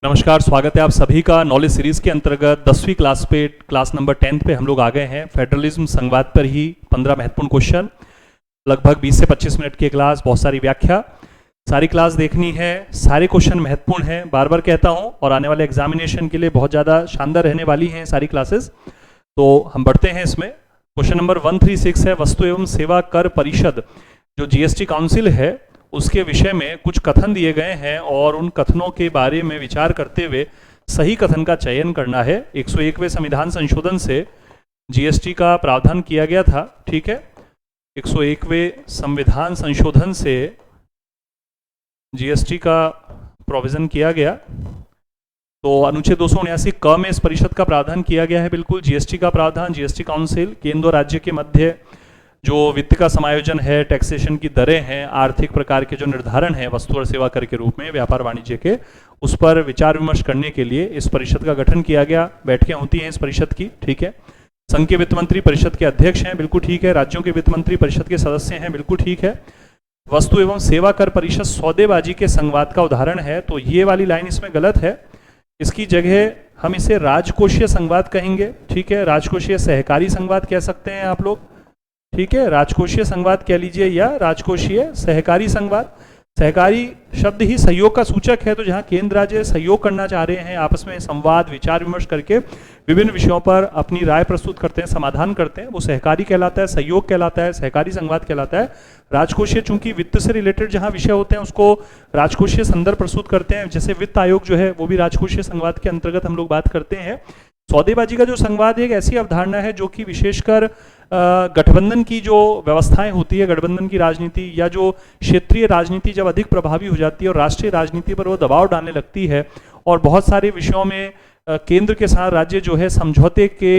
नमस्कार, स्वागत है आप सभी का नॉलेज सीरीज के अंतर्गत 10वीं क्लास पे क्लास नंबर 10 पे हम लोग आ गए हैं। फेडरलिज्म संघवाद पर ही 15 महत्वपूर्ण क्वेश्चन, लगभग 20 से 25 मिनट की क्लास, बहुत सारी व्याख्या, सारी क्लास देखनी है। सारे क्वेश्चन महत्वपूर्ण हैं, बार बार कहता हूं, और आने वाले एग्जामिनेशन के लिए बहुत ज़्यादा शानदार रहने वाली हैं सारी क्लासेस। तो हम बढ़ते हैं इसमें। क्वेश्चन नंबर 136 है, वस्तु एवं सेवा कर परिषद जो जीएसटी काउंसिल है उसके विषय में कुछ कथन दिए गए हैं और उन कथनों के बारे में विचार करते हुए सही कथन का चयन करना है। 101वें संविधान संशोधन से जीएसटी का प्रावधान किया गया था, ठीक है। 101वें संविधान संशोधन से जीएसटी का प्रोविजन किया गया, तो अनुच्छेद 279 क में इस परिषद का प्रावधान किया गया है। बिल्कुल जीएसटी का प्रावधान, जीएसटी काउंसिल केंद्र और राज्य के मध्य जो वित्त का समायोजन है, टैक्सेशन की दरें हैं, आर्थिक प्रकार के जो निर्धारण है वस्तु और सेवा कर के रूप में व्यापार वाणिज्य के, उस पर विचार विमर्श करने के लिए इस परिषद का गठन किया गया। बैठकें होती हैं इस परिषद की, ठीक है। संघ के वित्त मंत्री परिषद के अध्यक्ष हैं, बिल्कुल ठीक है। राज्यों के वित्त मंत्री परिषद के सदस्य हैं, बिल्कुल ठीक है। वस्तु एवं सेवा कर परिषद सौदेबाजी के संघवाद का उदाहरण है, तो ये वाली लाइन इसमें गलत है। इसकी जगह हम इसे राजकोषीय संघवाद कहेंगे, ठीक है। राजकोषीय सहकारी संघवाद कह सकते हैं आप लोग, ठीक है। राजकोषीय संघवाद कह लीजिए या राजकोषीय सहकारी संघवाद। सहकारी शब्द ही सहयोग का सूचक है, तो जहां केंद्र राज्य सहयोग करना चाह रहे हैं, आपस में संवाद विचार विमर्श करके विभिन्न विषयों पर अपनी राय प्रस्तुत करते हैं, समाधान करते हैं, वो सहकारी कहलाता है, सहयोग कहलाता है, सहकारी संघवाद कहलाता है। राजकोषीय चूंकि वित्त से रिलेटेड जहां विषय होते हैं उसको राजकोषीय संदर्भ प्रस्तुत करते हैं, जैसे वित्त आयोग जो है वो भी राजकोषीय संघवाद के अंतर्गत हम लोग बात करते हैं। सौदेबाजी का जो संघवाद एक ऐसी अवधारणा है जो कि विशेषकर गठबंधन की जो व्यवस्थाएं होती है, गठबंधन की राजनीति या जो क्षेत्रीय राजनीति जब अधिक प्रभावी हो जाती है और राष्ट्रीय राजनीति पर वो दबाव डालने लगती है और बहुत सारे विषयों में केंद्र के साथ राज्य जो है समझौते के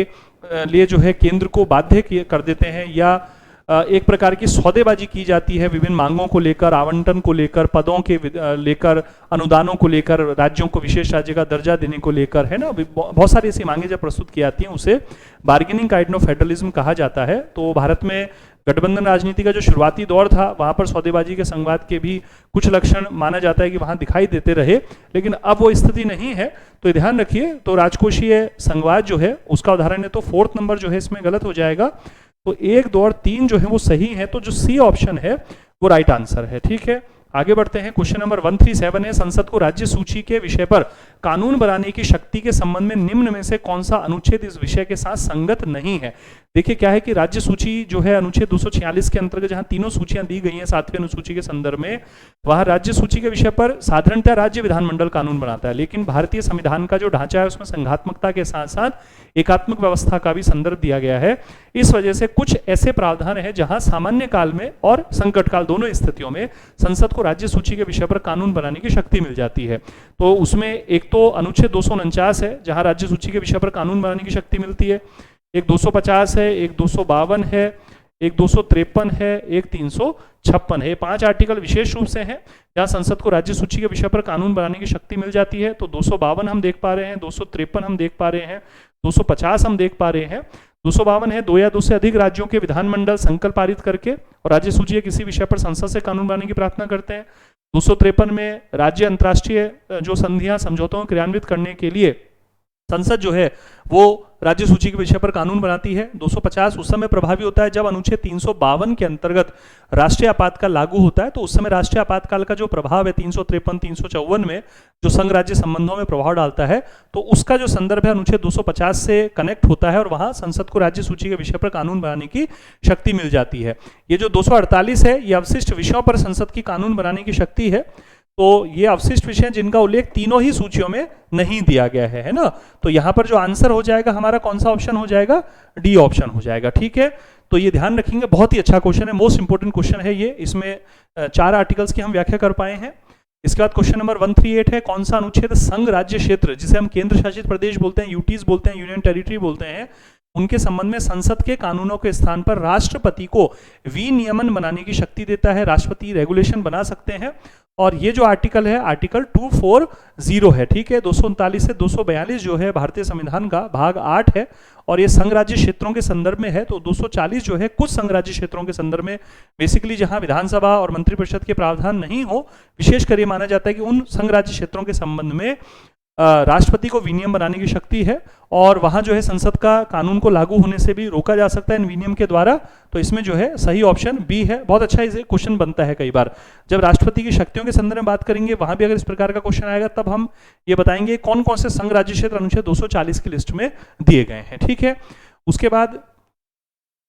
लिए जो है केंद्र को बाध्य कर देते हैं, या एक प्रकार की सौदेबाजी की जाती है विभिन्न मांगों को लेकर, आवंटन को लेकर, पदों के लेकर, अनुदानों को लेकर, राज्यों को विशेष राज्य का दर्जा देने को लेकर, है ना। बहुत सारी ऐसी मांगे जब प्रस्तुत की जाती हैं उसे बार्गेनिंग काइंड ऑफ फेडरलिज्म कहा जाता है। तो भारत में गठबंधन राजनीति का जो शुरुआती दौर था वहां पर सौदेबाजी के संघवाद के भी कुछ लक्षण माना जाता है कि वहां दिखाई देते रहे, लेकिन अब वो स्थिति नहीं है, तो ध्यान रखिए। तो राजकोषीय संघवाद जो है उसका उदाहरण है, तो 4th नंबर जो है इसमें गलत हो जाएगा। तो 1, 2 और 3 जो है वो सही है, तो जो सी ऑप्शन है वो राइट आंसर है, ठीक है। आगे बढ़ते हैं। क्वेश्चन नंबर 137 है, संसद को राज्य सूची के विषय पर कानून बनाने की शक्ति के संबंध में निम्न में से कौन सा अनुच्छेद इस विषय के साथ संगत नहीं है। देखिए क्या है कि राज्य सूची जो है अनुच्छेद 246 के अंतर्गत जहां तीनों सूचियां दी गई हैं 7वीं अनुसूची के संदर्भ में, वहां राज्य सूची के विषय पर साधारणतः राज्य विधानमंडल कानून बनाता है, लेकिन भारतीय संविधान का जो ढांचा है उसमें संघात्मकता के साथ साथ एकात्मक व्यवस्था का भी संदर्भ दिया गया है। इस वजह से कुछ ऐसे प्रावधान है जहां सामान्य काल में और संकट काल दोनों स्थितियों में संसद को राज्य सूची के विषय पर कानून बनाने की शक्ति मिल जाती है। तो उसमें एक तो अनुच्छेद 249 है जहां राज्य सूची के विषय पर कानून बनाने की शक्ति मिलती है, एक 250 है, एक 252 है, एक 253 है, एक 356 है। 5 आर्टिकल विशेष रूप से हैं जहां संसद को राज्य सूची के विषय पर कानून बनाने की शक्ति मिल जाती है। तो 252 हम देख पा रहे हैं, 253 हम देख पा रहे हैं, 250 हम देख पा रहे हैं। 252 है, 2 या 2 से अधिक राज्यों के विधानमंडल संकल्प पारित करके और राज्य सूची या किसी विषय पर संसद से कानून बनाने की प्रार्थना करते हैं। 253 में राज्य अंतर्राष्ट्रीय जो संधियां समझौतों को क्रियान्वित करने के लिए संसद जो है वो राज्य सूची के विषय पर कानून बनाती है। 250 उस समय प्रभावी होता है जब अनुच्छेद 352 के अंतर्गत राष्ट्रीय आपातकाल लागू होता है, तो उस समय राष्ट्रीय आपातकाल का जो प्रभाव है 353, 354 में जो संघ राज्य संबंधों में प्रभाव डालता है, तो उसका जो संदर्भ है अनुच्छेद 250 से कनेक्ट होता है और वहां संसद को राज्य सूची के विषय पर कानून बनाने की शक्ति मिल जाती है। ये जो 248 है ये अवशिष्ट विषयों पर संसद की कानून बनाने की शक्ति है। तो ये अवशिष्ट विषय जिनका उल्लेख तीनों ही सूचियों में नहीं दिया गया है ना। तो यहां पर जो आंसर हो जाएगा हमारा कौन सा ऑप्शन हो जाएगा, डी ऑप्शन हो जाएगा, ठीक है। तो ये ध्यान रखेंगे, बहुत ही अच्छा क्वेश्चन है, मोस्ट इंपोर्टेंट क्वेश्चन है ये। इसमें 4 आर्टिकल्स की हम व्याख्या कर पाए हैं। इसके बाद क्वेश्चन नंबर 138 है, कौन सा अनुच्छेद संघ राज्य क्षेत्र जिसे हम केंद्र शासित प्रदेश बोलते हैं, यूटीज बोलते हैं, यूनियन टेरिटरी बोलते हैं, उनके संबंध में संसद के कानूनों के स्थान पर राष्ट्रपति को विनियमन बनाने की शक्ति देता है। राष्ट्रपति रेगुलेशन बना सकते हैं और ये जो आर्टिकल है आर्टिकल 240 है, ठीक है। 239 से 242 जो है भारतीय संविधान का भाग 8 है और ये संघ राज्य क्षेत्रों के संदर्भ में है। तो 240 जो है कुछ संघ राज्य क्षेत्रों के संदर्भ में, बेसिकली जहां विधानसभा और मंत्रिपरिषद के प्रावधान नहीं हो, विशेषकर ये माना जाता है कि उन संघ राज्य क्षेत्रों के संबंध में राष्ट्रपति को विनियम बनाने की शक्ति है और वहाँ जो है संसद का कानून को लागू होने से भी रोका जा सकता है इन विनियम के द्वारा। तो इसमें जो है सही ऑप्शन बी है। बहुत अच्छा इसे क्वेश्चन बनता है कई बार जब राष्ट्रपति की शक्तियों के संदर्भ में बात करेंगे, वहाँ भी अगर इस प्रकार का क्वेश्चन आएगा तब हम ये बताएंगे कौन कौन से संघ राज्य क्षेत्र अनुच्छेद 240 की लिस्ट में दिए गए हैं। ठीक है, उसके बाद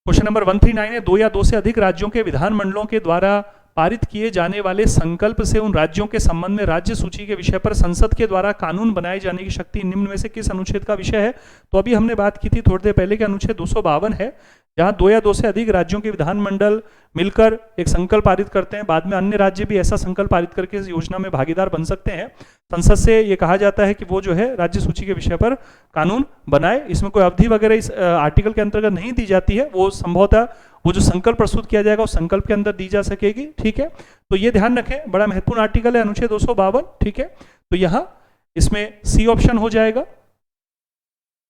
क्वेश्चन नंबर 139 है, 2 या 2 से अधिक राज्यों के विधानमंडलों के द्वारा पारित किए जाने वाले संकल्प से उन राज्यों के संबंध में राज्य सूची के विषय पर संसद के द्वारा कानून बनाए जाने की शक्ति निम्न में से किस अनुच्छेद का विषय है? तो अभी हमने बात की थी थोड़ी देर पहले कि अनुच्छेद 252 है, जहां 2 या 2 से अधिक राज्यों के विधानमंडल मिलकर एक संकल्प पारित करते हैं। बाद में अन्य राज्य भी ऐसा संकल्प पारित करके इस योजना में भागीदार बन सकते हैं। संसद से ये कहा जाता है कि वो जो है राज्य सूची के विषय पर कानून बनाए। इसमें कोई अवधि वगैरह इस आर्टिकल के अंतर्गत नहीं दी जाती है, वो संभवतः वो जो संकल्प प्रस्तुत किया जाएगा उस संकल्प के अंदर दी जा सकेगी। ठीक है, तो ये ध्यान रखें, बड़ा महत्वपूर्ण आर्टिकल है अनुच्छेद 252। ठीक है, तो यहाँ इसमें सी ऑप्शन हो जाएगा।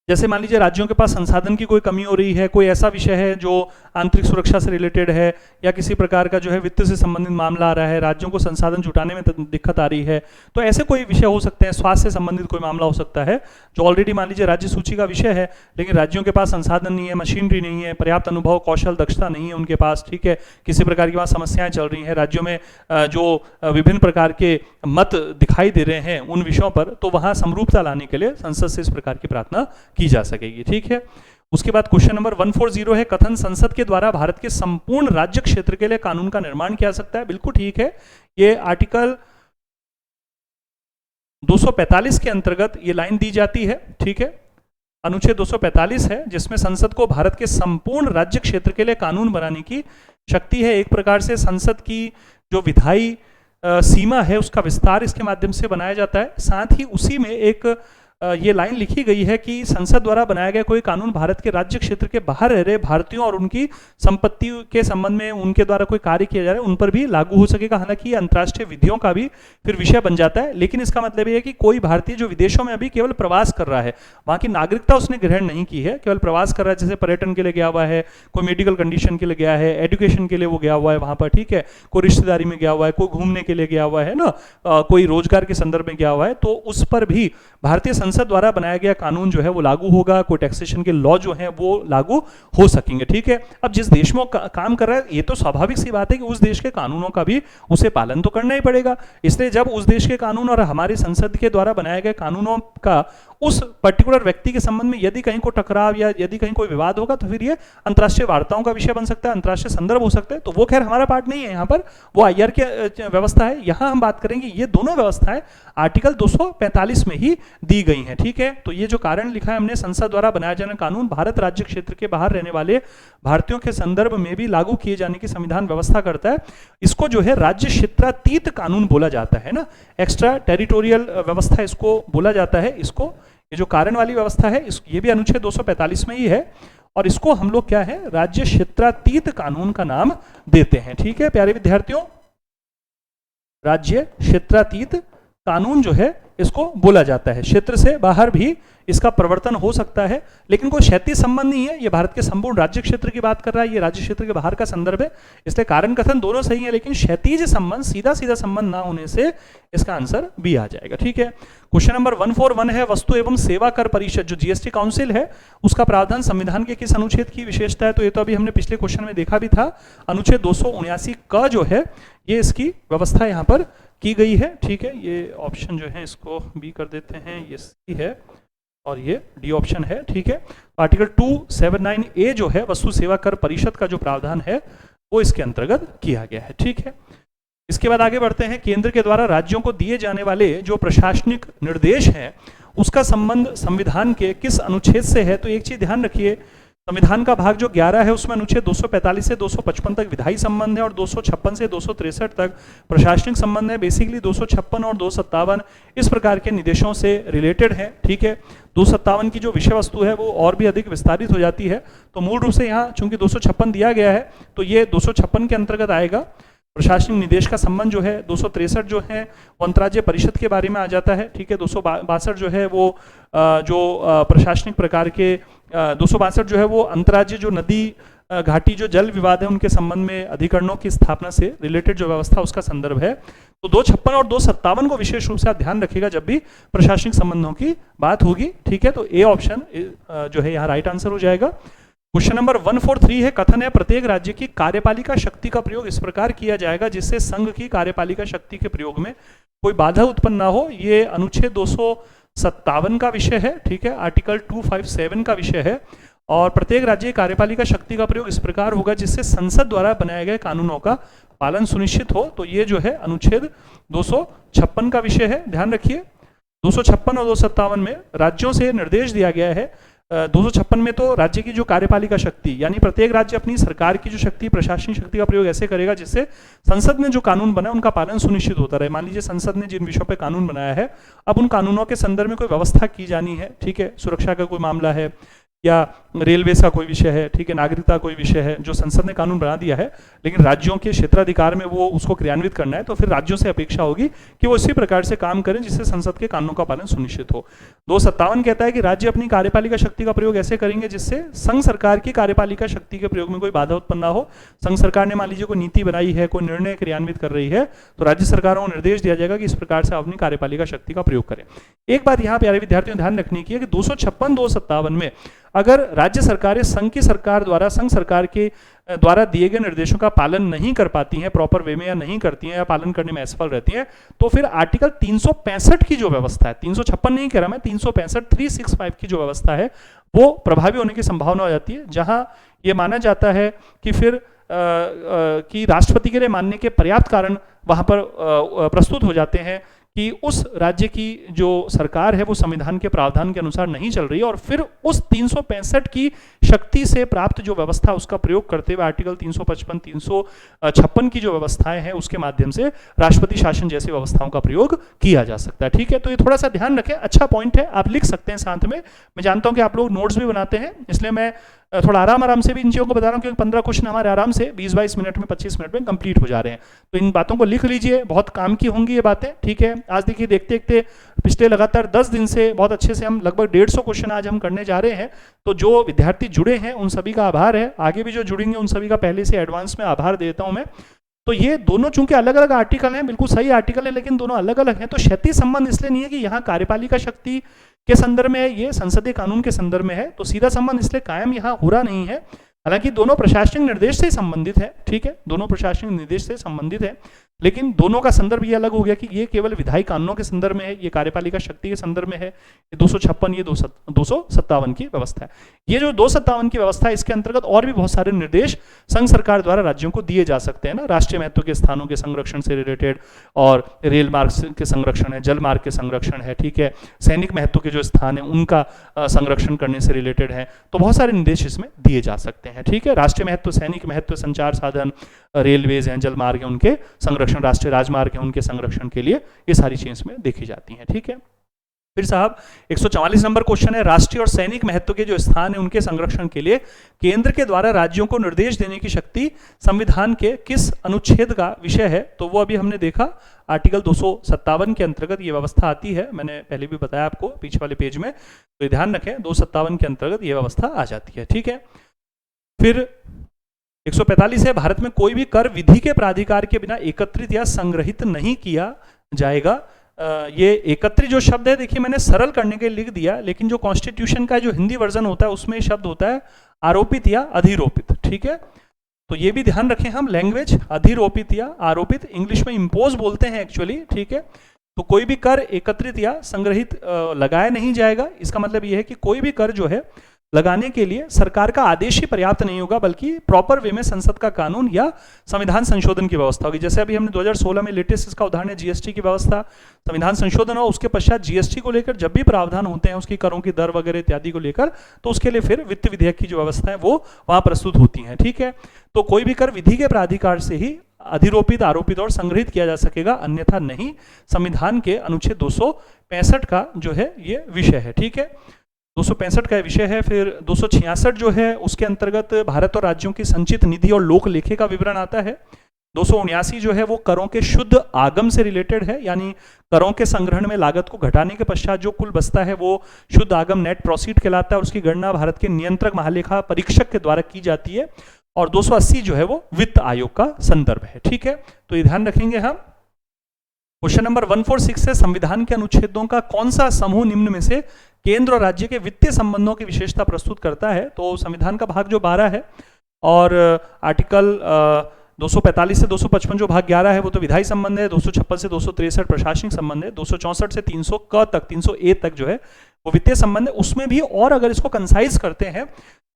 जैसे मान लीजिए राज्यों के पास संसाधन की कोई कमी हो रही है, कोई ऐसा विषय है जो आंतरिक सुरक्षा से रिलेटेड है या किसी प्रकार का जो है वित्त से संबंधित मामला आ रहा है, राज्यों को संसाधन जुटाने में दिक्कत आ रही है, तो ऐसे कोई विषय हो सकते हैं। स्वास्थ्य से संबंधित कोई मामला हो सकता है जो ऑलरेडी मान लीजिए राज्य सूची का विषय है, लेकिन राज्यों के पास संसाधन नहीं है, मशीनरी नहीं है, पर्याप्त अनुभव, कौशल, दक्षता नहीं है उनके पास। ठीक है, किसी प्रकार की वहाँ समस्याएं चल रही हैं राज्यों में, जो विभिन्न प्रकार के मत दिखाई दे रहे हैं उन विषयों पर, तो वहाँ समरूपता लाने के लिए संसद से इस प्रकार की प्रार्थना की जा सकेगी। ठीक है, उसके बाद क्वेश्चन नंबर 140 है, कथन संसद के द्वारा भारत के संपूर्ण राज्य क्षेत्र के लिए कानून का निर्माण किया जा सकता है। बिल्कुल ठीक है, ये आर्टिकल 245 के अंतर्गत ये लाइन दी जाती है। ठीक है, अनुच्छेद 245 है जिसमें संसद को भारत के संपूर्ण राज्य क्षेत्र के लिए कानून बनाने की शक्ति है। एक प्रकार से संसद की जो विधायी सीमा है उसका विस्तार इसके माध्यम से बनाया जाता है। साथ ही उसी में एक ये लाइन लिखी गई है कि संसद द्वारा बनाया गया कोई कानून भारत के राज्य क्षेत्र के बाहर रह रहे भारतीयों और उनकी संपत्ति के संबंध में उनके द्वारा कोई कार्य किया जा रहा है उन पर भी लागू हो सकेगा। हालांकि अंतर्राष्ट्रीय विधियों का भी फिर विषय बन जाता है, लेकिन इसका मतलब ये है कि कोई भारतीय जो विदेशों में अभी केवल प्रवास कर रहा है, वहाँ की नागरिकता उसने ग्रहण नहीं की है, केवल प्रवास कर रहा है, जैसे पर्यटन के लिए गया हुआ है, कोई मेडिकल कंडीशन के लिए गया है, एजुकेशन के लिए वो गया हुआ है वहाँ पर, ठीक है, कोई रिश्तेदारी में गया हुआ है, कोई घूमने के लिए गया हुआ है ना, कोई रोजगार के संदर्भ में गया हुआ है, तो उस पर भी भारतीय संसद द्वारा बनाया गया कानून जो है वो लागू होगा। कोई टैक्सेशन के लॉ जो है वो लागू हो सकेंगे। ठीक है, अब जिस देश में काम कर रहा है ये तो स्वाभाविक सी बात है कि उस देश के कानूनों का भी उसे पालन तो करना ही पड़ेगा। इसलिए जब उस देश के कानून और हमारी संसद के द्वारा बनाए गए कानूनों का उस पर्टिकुलर व्यक्ति के संबंध में यदि कहीं को टकराव या यदि कहीं कोई विवाद होगा तो फिर ये अंतर्राष्ट्रीय वार्ताओं का विषय बन सकता है, अंतर्राष्ट्रीय संदर्भ हो सकते हैं। तो वो खैर हमारा पार्ट नहीं है, यहाँ पर वो आईआर की व्यवस्था है। यहाँ हम बात करेंगे ये दोनों व्यवस्थाएं आर्टिकल 245 में ही दी गई हैं। ठीक है, तो ये जो कारण लिखा है हमने, संसद द्वारा बनाया जाना कानून भारत राज्य क्षेत्र के बाहर रहने वाले भारतीयों के संदर्भ में भी लागू किए जाने की संविधान व्यवस्था करता है। इसको जो है राज्य क्षेत्रातीत कानून बोला जाता है ना, एक्स्ट्रा टेरिटोरियल व्यवस्था इसको बोला जाता है। इसको ये जो कारण वाली व्यवस्था है ये भी अनुच्छेद 245 में ही है और इसको हम लोग क्या है राज्य क्षेत्रातीत कानून का नाम देते हैं। ठीक है प्यारे विद्यार्थियों, राज्य क्षेत्रातीत कानून जो है इसको बोला जाता है। क्षेत्र से बाहर भी इसका प्रवर्तन हो सकता है, लेकिन कोई क्षैतिज संबंध नहीं है। ये भारत के संपूर्ण राज्य क्षेत्र की बात कर रहा है, ये राज्य क्षेत्र के बाहर का संदर्भ है, इसलिए कारण कथन दोनों सही है, लेकिन क्षैतिज संबंध सीधा सीधा संबंध ना होने से इसका आंसर बी आ जाएगा। ठीक है, क्वेश्चन नंबर 141 है, वस्तु एवं सेवा कर परिषद जो जीएसटी काउंसिल है उसका प्रावधान संविधान के किस अनुच्छेद की विशेषता है? तो ये तो अभी हमने पिछले क्वेश्चन में देखा भी था, अनुच्छेद 279 का जो है ये इसकी व्यवस्था यहाँ पर की गई है। ठीक है, ये ऑप्शन जो है इसको बी कर देते हैं, ये सी है और ये डी ऑप्शन है। ठीक है, आर्टिकल 279A जो है वस्तु सेवा कर परिषद का जो प्रावधान है वो इसके अंतर्गत किया गया है। ठीक है, इसके बाद आगे बढ़ते हैं। केंद्र के द्वारा राज्यों को दिए जाने वाले जो प्रशासनिक निर्देश हैं उसका संबंध संविधान के किस अनुच्छेद से है? तो एक चीज ध्यान रखिए, संविधान का भाग जो 11 है उसमें अनुच्छेद 245 से 255 तक विधायी संबंध है और 256 से 263 तक प्रशासनिक संबंध है। बेसिकली 256 और 257 इस प्रकार के निर्देशों से रिलेटेड है। ठीक है, 257 की जो विषय वस्तु है वो और भी अधिक विस्तारित हो जाती है, तो मूल रूप से यहाँ चूंकि 256 दिया गया है तो ये 256 के अंतर्गत आएगा। प्रशासनिक निर्देश का संबंध जो है 263 जो है वो अंतर्राज्यीय परिषद के बारे में आ जाता है। ठीक है, 262 जो है वो जो प्रशासनिक प्रकार के 262 जो है वो अंतर्राज्यीय जो नदी घाटी जो जल विवाद है उनके संबंध में अधिकरणों की स्थापना से रिलेटेड जो व्यवस्था उसका संदर्भ है। तो 256 और 257 को विशेष रूप से आप ध्यान रखिएगा जब भी प्रशासनिक संबंधों की बात होगी, ठीक है। तो ए ऑप्शन जो है यहाँ राइट आंसर हो जाएगा। क्वेश्चन नंबर 143 है, कथन है प्रत्येक राज्य की कार्यपालिका शक्ति का प्रयोग इस प्रकार किया जाएगा जिससे संघ की कार्यपालिका शक्ति के प्रयोग में कोई बाधा उत्पन्न ना हो। ये अनुच्छेद 257 का विषय है, ठीक है, आर्टिकल 257 का विषय है। और प्रत्येक राज्य की कार्यपालिका शक्ति का प्रयोग इस प्रकार होगा जिससे संसद द्वारा बनाए गए कानूनों का पालन सुनिश्चित हो। तो ये जो है अनुच्छेद 256 का विषय है, ध्यान रखिए। 256 और 257 में राज्यों से निर्देश दिया गया है। 256 में तो राज्य की जो कार्यपालिका शक्ति यानी प्रत्येक राज्य अपनी सरकार की जो शक्ति, प्रशासनिक शक्ति का प्रयोग ऐसे करेगा जिससे संसद में जो कानून बना उनका पालन सुनिश्चित होता रहे। मान लीजिए संसद ने जिन विषयों पर कानून बनाया है, अब उन कानूनों के संदर्भ में कोई व्यवस्था की जानी है, ठीक है, सुरक्षा का कोई मामला है या रेलवे का कोई विषय है, ठीक है, नागरिकता कोई विषय है जो संसद ने कानून बना दिया है, लेकिन राज्यों के क्षेत्राधिकार में वो उसको क्रियान्वित करना है, तो फिर राज्यों से अपेक्षा होगी कि वो इसी प्रकार से काम करें जिससे संसद के कानूनों का पालन सुनिश्चित हो। 257 कहता है कि राज्य अपनी कार्यपालिका शक्ति का प्रयोग ऐसे करेंगे जिससे संघ सरकार की कार्यपालिका शक्ति के प्रयोग में कोई बाधा उत्पन्न ना हो। संघ सरकार ने मान लीजिए कोई नीति बनाई है, कोई निर्णय क्रियान्वित कर रही है, तो राज्य सरकारों को निर्देश दिया जाएगा कि इस प्रकार से अपनी कार्यपालिका शक्ति का प्रयोग करें। एक बात यहाँ प्यारे विद्यार्थियों ध्यान रखने की है कि 256, 257 में अगर राज्य सरकारें संघ की सरकार द्वारा, संघ सरकार के द्वारा दिए गए निर्देशों का पालन नहीं कर पाती हैं प्रॉपर वे में, या नहीं करती हैं या पालन करने में असफल रहती हैं, तो फिर आर्टिकल 365 की जो व्यवस्था है, 356 नहीं कह रहा मैं, 365 365 की जो व्यवस्था है वो प्रभावी होने की संभावना हो जाती है, जहां ये माना जाता है कि फिर कि राष्ट्रपति के लिए मानने के पर्याप्त कारण वहां पर प्रस्तुत हो जाते हैं कि उस राज्य की जो सरकार है वो संविधान के प्रावधान के अनुसार नहीं चल रही है, और फिर उस 365 की शक्ति से प्राप्त जो व्यवस्था उसका प्रयोग करते हुए आर्टिकल 355, 356 की जो व्यवस्थाएं हैं उसके माध्यम से राष्ट्रपति शासन जैसी व्यवस्थाओं का प्रयोग किया जा सकता है, ठीक है। तो ये थोड़ा सा ध्यान रखें, अच्छा पॉइंट है, आप लिख सकते हैं साथ में। मैं जानता हूं कि आप लोग नोट्स भी बनाते हैं, इसलिए मैं थोड़ा आराम से भी इन चीज़ों को बता रहा हूँ क्योंकि 15 क्वेश्चन हमारे आराम से 20-22 मिनट में, 25 मिनट में कंप्लीट हो जा रहे हैं। तो इन बातों को लिख लीजिए, बहुत काम की होंगी ये बातें, ठीक है। आज देखिए देखते देखते पिछले लगातार 10 दिन से बहुत अच्छे से हम लगभग 150 क्वेश्चन आज हम करने जा रहे हैं। तो जो विद्यार्थी जुड़े हैं उन सभी का आभार है, आगे भी जो जुड़ेंगे उन सभी का पहले से एडवांस में आभार देता हूँ मैं। तो ये दोनों चूंकि अलग अलग आर्टिकल हैं, बिल्कुल सही आर्टिकल है, लेकिन दोनों अलग अलग हैं, तो क्षैतिज संबंध इसलिए नहीं है कि यहाँ कार्यपालिका शक्ति के संदर्भ में है, ये संसदीय कानून के संदर्भ में है, तो सीधा संबंध इसलिए कायम यहाँ हो रहा नहीं है। हालांकि दोनों प्रशासनिक निर्देश से संबंधित है, ठीक है, दोनों प्रशासनिक निर्देश से संबंधित है, लेकिन दोनों का संदर्भ ये अलग हो गया कि ये केवल विधायी कानूनों के संदर्भ में है, ये कार्यपालिका शक्ति के संदर्भ में है। ये 256, ये 257 की व्यवस्था है। ये जो 257 की व्यवस्था है इसके अंतर्गत और भी बहुत सारे निर्देश संघ सरकार द्वारा राज्यों को दिए जा सकते हैं ना, राष्ट्रीय महत्व के स्थानों के संरक्षण से रिलेटेड, और रेल मार्ग के संरक्षण है, जल मार्ग के संरक्षण है, ठीक है, सैनिक महत्व के जो स्थान है उनका संरक्षण करने से रिलेटेड है, तो बहुत सारे निर्देश इसमें दिए जा सकते हैं, ठीक है। राष्ट्रीय महत्व, सैनिक महत्व, संचार साधन, रेलवेज हैं, जल मार्ग है उनके संरक्षण, राष्ट्रीय राजमार्ग है उनके संरक्षण के लिए ये सारी चीजें में देखी जाती हैं, ठीक है। फिर साहब 144 नंबर क्वेश्चन है, राष्ट्रीय और सैनिक महत्व के जो स्थान है उनके संरक्षण के लिए केंद्र के द्वारा राज्यों को निर्देश देने की शक्ति संविधान के किस अनुच्छेद का विषय है? तो वो अभी हमने देखा आर्टिकल 257 के अंतर्गत ये व्यवस्था आती है, मैंने पहले भी बताया आपको पीछे वाले पेज में, तो ध्यान रखें 257 के अंतर्गत ये व्यवस्था आ जाती है, ठीक है। फिर 145 है, भारत में कोई भी कर विधि के प्राधिकार के बिना एकत्रित या संग्रहित नहीं किया जाएगा। ये एकत्रित जो शब्द है देखिए मैंने सरल करने के लिए लिख दिया, लेकिन जो कॉन्स्टिट्यूशन का जो हिंदी वर्जन होता है उसमें शब्द होता है आरोपित या अधिरोपित, ठीक है। तो ये भी ध्यान रखें हम, लैंग्वेज अधिरोपित या आरोपित, इंग्लिश में इम्पोज बोलते हैं एक्चुअली, ठीक है। तो कोई भी कर एकत्रित या संग्रहित लगाया नहीं जाएगा। इसका मतलब ये है कि कोई भी कर जो है लगाने के लिए सरकार का आदेश ही पर्याप्त नहीं होगा, बल्कि प्रॉपर वे में संसद का कानून या संविधान संशोधन की व्यवस्था होगी। जैसे अभी हमने 2016 में लेटेस्ट इसका उदाहरण है जीएसटी की व्यवस्था, संविधान संशोधन हो, उसके पश्चात जीएसटी को लेकर जब भी प्रावधान होते हैं उसकी करों की दर वगैरह इत्यादि को लेकर, तो उसके लिए फिर वित्त विधेयक की जो व्यवस्था है वो वहां प्रस्तुत होती है, ठीक है। तो कोई भी कर विधि के प्राधिकार से ही अधिरोपित, आरोपित और संग्रहित किया जा सकेगा, अन्यथा नहीं। संविधान के अनुच्छेद 265 का जो है ये विषय है, ठीक है, 265 का विषय है। फिर 266 जो है उसके अंतर्गत भारत और राज्यों की संचित निधि और लोक लेखे का विवरण आता है। 279 जो है वो करों के शुद्ध आगम से रिलेटेड है, यानी करों के संग्रहण में लागत को घटाने के पश्चात जो कुल बचता है वो शुद्ध आगम नेट प्रोसीड कहलाता है, और उसकी गणना भारत के नियंत्रक महालेखा परीक्षक के द्वारा की जाती है। और 280 जो है वो वित्त आयोग का संदर्भ है। ठीक है, तो ये ध्यान रखेंगे हम। क्वेश्चन नंबर 146 है, संविधान के अनुच्छेदों का कौन सा समूह निम्न में से केंद्र और राज्य के वित्तीय संबंधों की विशेषता प्रस्तुत करता है? तो संविधान का भाग जो 12 है और आर्टिकल 245 से 255 जो भाग 11 है वो तो विधायी संबंध है, 256 से 263 प्रशासनिक संबंध है, 264 से 300 क तक 300 ए तक जो है वो वित्तीय संबंध है। उसमें भी और अगर इसको कंसाइज करते हैं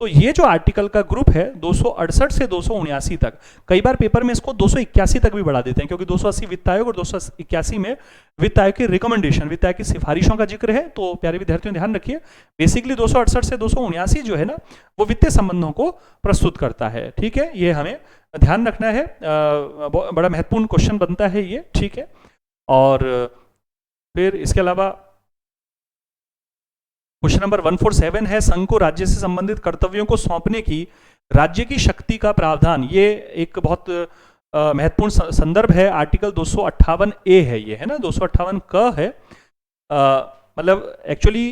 तो ये जो आर्टिकल का ग्रुप है 268 से 279 तक, कई बार पेपर में इसको 281 तक भी बढ़ा देते हैं क्योंकि 280 वित्त आयोग और 281 में वित्त आयोग की रिकमेंडेशन, वित्त आयोग की सिफारिशों का जिक्र है। तो प्यारे विद्यार्थियों ध्यान रखिए, बेसिकली 268 से 279 जो है ना वो वित्तीय संबंधों को प्रस्तुत करता है। ठीक है, ये हमें ध्यान रखना है, बड़ा महत्वपूर्ण क्वेश्चन बनता है ये। ठीक है, और फिर इसके अलावा क्वेश्चन नंबर 147 है, संघ को राज्य से संबंधित कर्तव्यों को सौंपने की राज्य की शक्ति का प्रावधान। ये एक बहुत महत्वपूर्ण संदर्भ है, आर्टिकल 258 ए है ये, है ना, 258 क है। मतलब एक्चुअली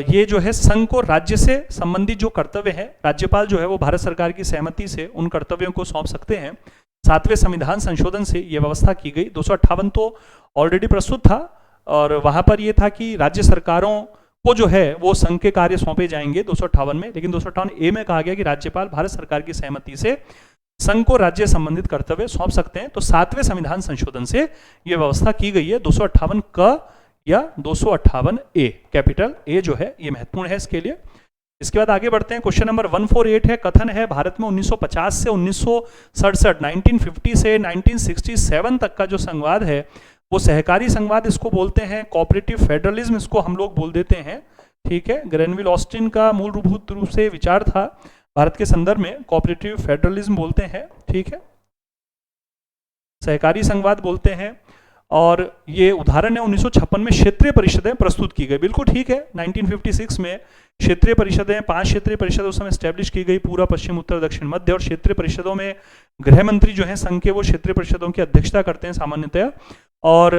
ये जो है संघ को राज्य से संबंधित जो कर्तव्य है, राज्यपाल जो है वो भारत सरकार की सहमति से उन कर्तव्यों को सौंप सकते हैं। 7वें संविधान संशोधन से ये व्यवस्था की गई। 258 तो ऑलरेडी प्रस्तुत था और वहां पर ये था कि राज्य सरकारों को जो है वो संघ के कार्य सौंपे जाएंगे 258 में, लेकिन 258 ए में कहा गया कि राज्यपाल भारत सरकार की सहमति से संघ को राज्य संबंधित कर्तव्य सौंप सकते हैं। तो 7वें संविधान संशोधन से यह व्यवस्था की गई है। 258 क या 258 ए, कैपिटल ए जो है ये महत्वपूर्ण है इसके लिए। इसके बाद आगे बढ़ते हैं, क्वेश्चन नंबर 148 है, कथन है भारत में 1950 से 1967, 1950 से 1967 तक का जो संघवाद है वो सहकारी संघवाद इसको बोलते हैं, कोऑपरेटिव फेडरलिज्म इसको हम लोग बोल देते हैं। ठीक है, ग्रेनविल ऑस्टिन का मूलभूत रूप से विचार था भारत के संदर्भ में, कोऑपरेटिव फेडरलिज्म बोलते हैं। ठीक है, सहकारी संघवाद बोलते हैं। और ये उदाहरण है 1956 में क्षेत्रीय परिषदें प्रस्तुत की गई। बिल्कुल ठीक है, 1956 में क्षेत्रीय परिषदें, 5 क्षेत्रीय परिषदें उस समय स्टैब्लिश की गई, पूरा, पश्चिम, उत्तर, दक्षिण, मध्य। और क्षेत्रीय परिषदों में गृह मंत्री जो हैं संघ के वो क्षेत्रीय परिषदों की अध्यक्षता करते हैं सामान्यतया। और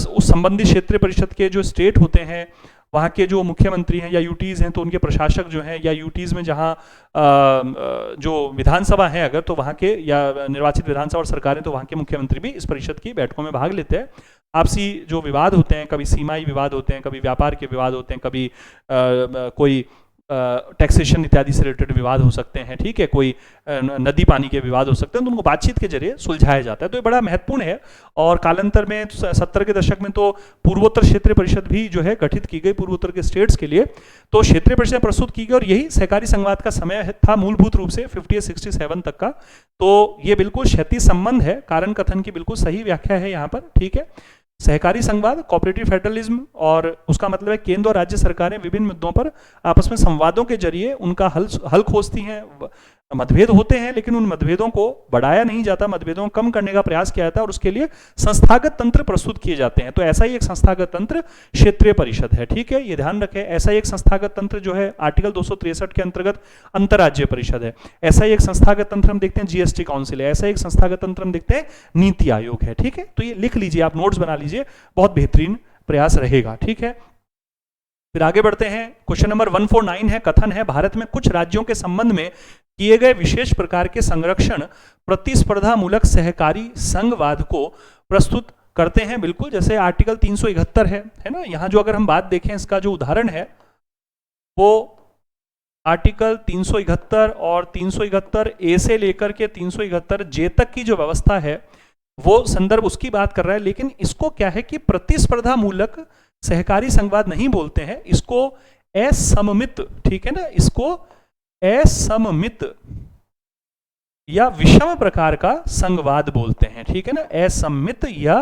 उस संबंधित क्षेत्रीय परिषद के जो स्टेट होते हैं वहाँ के जो मुख्यमंत्री हैं या यूटीज हैं तो उनके प्रशासक जो हैं, या यूटीज में जहाँ जो विधानसभा है अगर तो वहाँ के, या निर्वाचित विधानसभा और सरकारें तो वहाँ के मुख्यमंत्री भी इस परिषद की बैठकों में भाग लेते हैं। आपसी जो विवाद होते हैं, कभी सीमाई विवाद होते हैं, कभी व्यापार के विवाद होते हैं, कभी कोई टैक्सेशन इत्यादि से रिलेटेड विवाद हो सकते हैं। ठीक है, कोई नदी पानी के विवाद हो सकते हैं, तो उनको बातचीत के जरिए सुलझाया जाता है। तो ये बड़ा महत्वपूर्ण है। और कालांतर में 70 के दशक में तो पूर्वोत्तर क्षेत्रीय परिषद भी जो है गठित की गई पूर्वोत्तर के स्टेट्स के लिए, तो क्षेत्रीय परिषद प्रस्तुत की गई और यही सहकारी संघवाद का समय था मूलभूत रूप से 58-67 तक का। तो ये बिल्कुल क्षैतिज संबंध है, कारण कथन की बिल्कुल सही व्याख्या है यहाँ पर। ठीक है, सहकारी संघवाद, कोऑपरेटिव फेडरलिज्म, और उसका मतलब है केंद्र और राज्य सरकारें विभिन्न मुद्दों पर आपस में संवादों के जरिए उनका हल खोजती हैं। मतभेद होते हैं लेकिन उन मतभेदों को बढ़ाया नहीं जाता, मतभेदों को कम करने का प्रयास किया जाता है और उसके लिए संस्थागत तंत्र प्रस्तुत किए जाते हैं। तो ऐसा ही एक संस्थागत तंत्र क्षेत्रीय परिषद है। ठीक है, ये ध्यान रखें। ऐसा ही एक संस्थागत तंत्र जो है आर्टिकल 263 के अंतर्गत अंतर्राज्यीय परिषद है। ऐसा ही एक संस्थागत तंत्र हम देखते हैं जीएसटी काउंसिल है। ऐसा ही एक संस्थागत तंत्र हम देखते हैं नीति आयोग है। ठीक है, तो ये लिख लीजिए, आप नोट्स बना लीजिए, बहुत बेहतरीन प्रयास रहेगा। ठीक है, फिर आगे बढ़ते हैं। क्वेश्चन नंबर 149 है, कथन है भारत में कुछ राज्यों के संबंध में किए गए विशेष प्रकार के संरक्षण प्रतिस्पर्धा मूलक सहकारी संघवाद को प्रस्तुत करते हैं। बिल्कुल, जैसे आर्टिकल 371 है ना, यहाँ जो अगर हम बात देखें इसका जो उदाहरण है वो आर्टिकल 371 और 371 ए से लेकर के 371 जे तक की जो व्यवस्था है वो संदर्भ उसकी बात कर रहा है। लेकिन इसको क्या है कि प्रतिस्पर्धा मूलक सहकारी संघवाद नहीं बोलते हैं, इसको असममित, ठीक है ना, इसको असममित या विषम प्रकार का संघवाद बोलते हैं। ठीक है ना, असममित या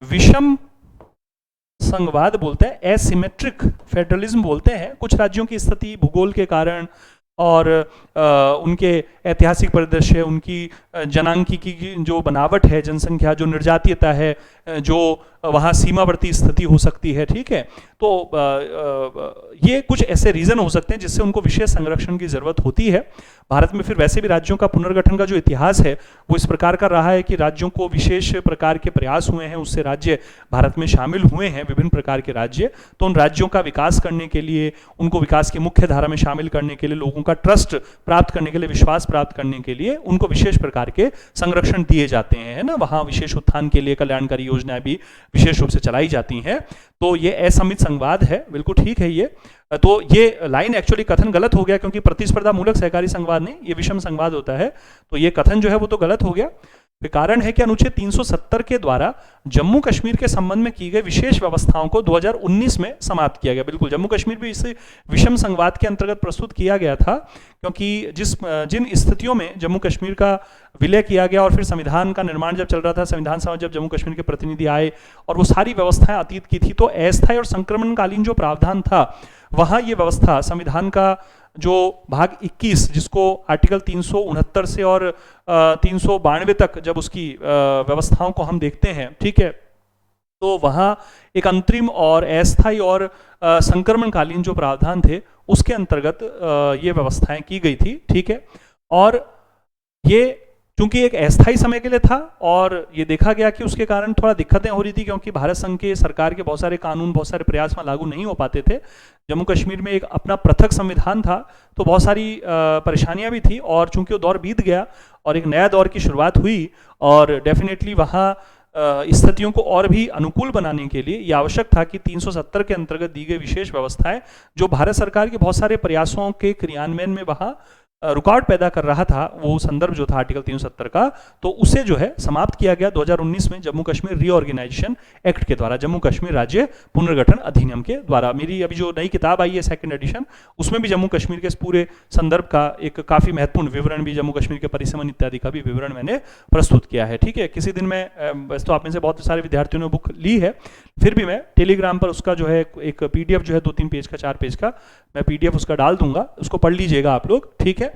विषम संघवाद बोलते हैं, एसिमेट्रिक फेडरलिज्म बोलते हैं। कुछ राज्यों की स्थिति, भूगोल के कारण और उनके ऐतिहासिक परिदृश्य, उनकी जनांकीकी की जो बनावट है, जनसंख्या, जो निर्जातीयता है, जो वहाँ सीमावर्ती स्थिति हो सकती है। ठीक है, तो ये कुछ ऐसे रीज़न हो सकते हैं जिससे उनको विशेष संरक्षण की ज़रूरत होती है। भारत में फिर वैसे भी राज्यों का पुनर्गठन का जो इतिहास है वो इस प्रकार का रहा है कि राज्यों को विशेष प्रकार के प्रयास हुए हैं, उससे राज्य भारत में शामिल हुए हैं, विभिन्न प्रकार के राज्य। तो उन राज्यों का विकास करने के लिए, उनको विकास की मुख्य धारा में शामिल करने के लिए लोगों उनका ट्रस्ट प्राप्त करने के लिए, विश्वास प्राप्त करने के लिए उनको विशेष प्रकार के संरक्षण दिए जाते हैं, है ना। वहाँ विशेष उत्थान के लिए कल्याणकारी योजनाएं भी विशेष रूप से चलाई जाती हैं। तो ये असमित संवाद है, बिल्कुल ठीक है ये। तो ये लाइन एक्चुअली कथन गलत हो गया, क्योंकि प्रतिस्पर्धा मूलक सहकारी संवाद नहीं, ये विषम संवाद होता है। तो ये कथन जो है वो तो गलत हो गया। कारण है कि अनुच्छेद 370 के द्वारा जम्मू कश्मीर के संबंध में की गई विशेष व्यवस्थाओं को 2019 में समाप्त किया गया। बिल्कुल, जम्मू कश्मीर भी इस विषम संवाद के अंतर्गत प्रस्तुत किया गया था, क्योंकि जिन स्थितियों में जम्मू कश्मीर का विलय किया गया और फिर संविधान का निर्माण जब चल रहा था, संविधान सभा जब जम्मू कश्मीर के प्रतिनिधि आए और वो सारी व्यवस्थाएं अतीत की थी, तो अस्थायी और संक्रमणकालीन जो प्रावधान था, वहाँ ये व्यवस्था संविधान का जो भाग 21, जिसको आर्टिकल 369 से और 392 तक जब उसकी व्यवस्थाओं को हम देखते हैं, ठीक है, तो वहाँ एक अंतरिम और अस्थायी और संक्रमणकालीन जो प्रावधान थे उसके अंतर्गत ये व्यवस्थाएं की गई थी, ठीक है। और ये चूंकि एक अस्थायी समय के लिए था और ये देखा गया कि उसके कारण थोड़ा दिक्कतें हो रही थी, क्योंकि भारत संघ के सरकार के बहुत सारे कानून, बहुत सारे प्रयास में लागू नहीं हो पाते थे। जम्मू कश्मीर में एक अपना पृथक संविधान था, तो बहुत सारी परेशानियां भी थी। और चूंकि वो दौर बीत गया और एक नया दौर की शुरुआत हुई, और डेफिनेटली वहाँ स्थितियों को और भी अनुकूल बनाने के लिए ये आवश्यक था कि 370 के अंतर्गत दी गई विशेष व्यवस्थाएं, जो भारत सरकार के बहुत सारे प्रयासों के क्रियान्वयन में वहाँ रुकावट पैदा कर रहा था, वो संदर्भ जो था आर्टिकल 370 का, तो उसे जो है समाप्त किया गया 2019 में जम्मू कश्मीर रीऑर्गेनाइजेशन एक्ट के द्वारा, जम्मू कश्मीर राज्य पुनर्गठन अधिनियम के द्वारा। मेरी अभी जो नई किताब आई है, सेकंड एडिशन, उसमें भी जम्मू कश्मीर के इस पूरे संदर्भ का एक काफ़ी महत्वपूर्ण विवरण भी, जम्मू कश्मीर के परिसमन इत्यादि का भी विवरण मैंने प्रस्तुत किया है, ठीक है। किसी दिन मैं, वैसे तो आप में से बहुत सारे विद्यार्थियों ने बुक ली है, फिर भी मैं टेलीग्राम पर उसका जो है एक PDF जो है 2-3 पेज का, 4 पेज का मैं PDF उसका डाल दूंगा, उसको पढ़ लीजिएगा आप लोग, ठीक है।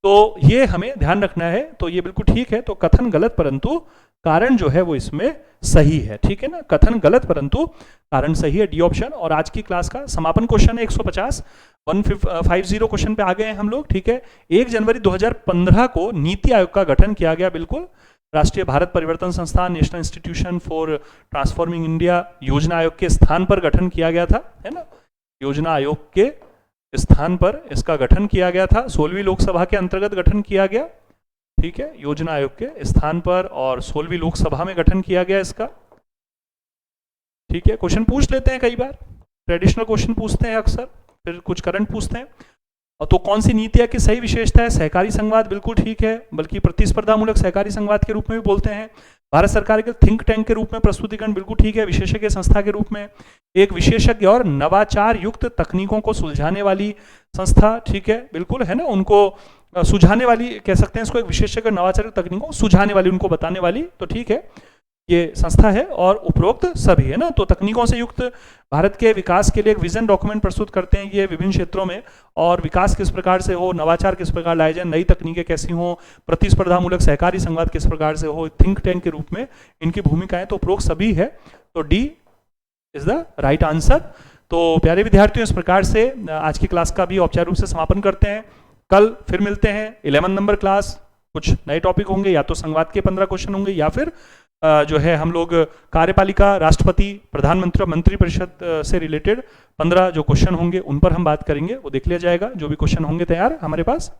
तो ये हमें ध्यान रखना है। तो ये बिल्कुल ठीक है। तो कथन गलत परंतु कारण जो है वो इसमें सही है, ठीक है ना। कथन गलत परंतु कारण सही है, डी ऑप्शन। और आज की क्लास का समापन क्वेश्चन है 150 क्वेश्चन पे आ गए हैं हम लोग, ठीक है। 1 जनवरी 2015 को नीति आयोग का गठन किया गया, बिल्कुल। राष्ट्रीय भारत परिवर्तन संस्थान, national institution for transforming India, योजना आयोग के स्थान पर गठन किया गया था, है ना। योजना आयोग के स्थान पर इसका गठन किया गया था। 16वीं लोकसभा के अंतर्गत गठन किया गया, ठीक है, योजना आयोग के स्थान पर, और 16वीं लोकसभा में गठन किया गया इसका, ठीक है। क्वेश्चन पूछ लेते हैं, कई बार ट्रेडिशनल क्वेश्चन पूछते हैं अक्सर, फिर कुछ करंट पूछते हैं। तो कौन सी नीतियां की सही विशेषता है? सहकारी संवाद, बिल्कुल ठीक है, बल्कि प्रतिस्पर्धा मूलक सहकारी संवाद के रूप में भी बोलते हैं। भारत सरकार के थिंक टैंक के रूप में प्रस्तुतिकरण, बिल्कुल ठीक है। विशेषज्ञ संस्था के रूप में एक विशेषज्ञ और नवाचार युक्त तकनीकों को सुलझाने वाली संस्था, ठीक है, बिल्कुल, है ना। उनको सुझाने वाली कह सकते हैं इसको, एक विशेषज्ञ नवाचार तकनीकों को सुझाने वाली, उनको बताने वाली, तो ठीक है, ये संस्था है। और उपरोक्त सभी, है ना। तो तकनीकों से युक्त भारत के विकास के लिए एक विजन डॉक्यूमेंट प्रस्तुत करते हैं ये विभिन्न क्षेत्रों में, और विकास किस प्रकार से हो, नवाचार किस प्रकार लाए जाए, नई तकनीकें कैसी हो, प्रतिस्पर्धामूलक सहकारी संवाद किस प्रकार से हो, थिंक टैंक के रूप में इनकी भूमिकाएं, तो उपरोक्त सभी है। तो D is the right answer. तो प्यारे विद्यार्थियों, इस प्रकार से आज की क्लास का भी औपचारिक रूप से समापन करते हैं। कल फिर मिलते हैं 11 नंबर क्लास, कुछ नए टॉपिक होंगे, या तो संवाद के 15 क्वेश्चन होंगे, या फिर जो है हम लोग कार्यपालिका, राष्ट्रपति, प्रधानमंत्री और मंत्रिपरिषद से रिलेटेड 15 जो क्वेश्चन होंगे उन पर हम बात करेंगे, वो देख लिया जाएगा, जो भी क्वेश्चन होंगे तैयार हमारे पास।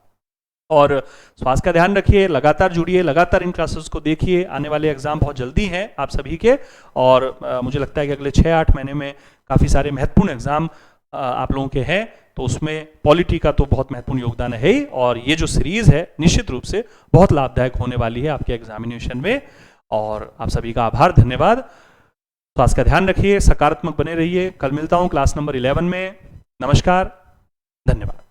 और स्वास्थ्य का ध्यान रखिए, लगातार जुड़िए, लगातार इन क्लासेस को देखिए। आने वाले एग्जाम बहुत जल्दी हैं आप सभी के, और मुझे लगता है कि अगले 6-8 महीने में काफ़ी सारे महत्वपूर्ण एग्जाम आप लोगों के हैं, तो उसमें पॉलिटी का तो बहुत महत्वपूर्ण योगदान है ही। और ये जो सीरीज है निश्चित रूप से बहुत लाभदायक होने वाली है आपके एग्जामिनेशन में। और आप सभी का आभार, धन्यवाद। स्वास्थ्य का ध्यान रखिए, सकारात्मक बने रहिए। कल मिलता हूँ क्लास नंबर 11 में। नमस्कार, धन्यवाद।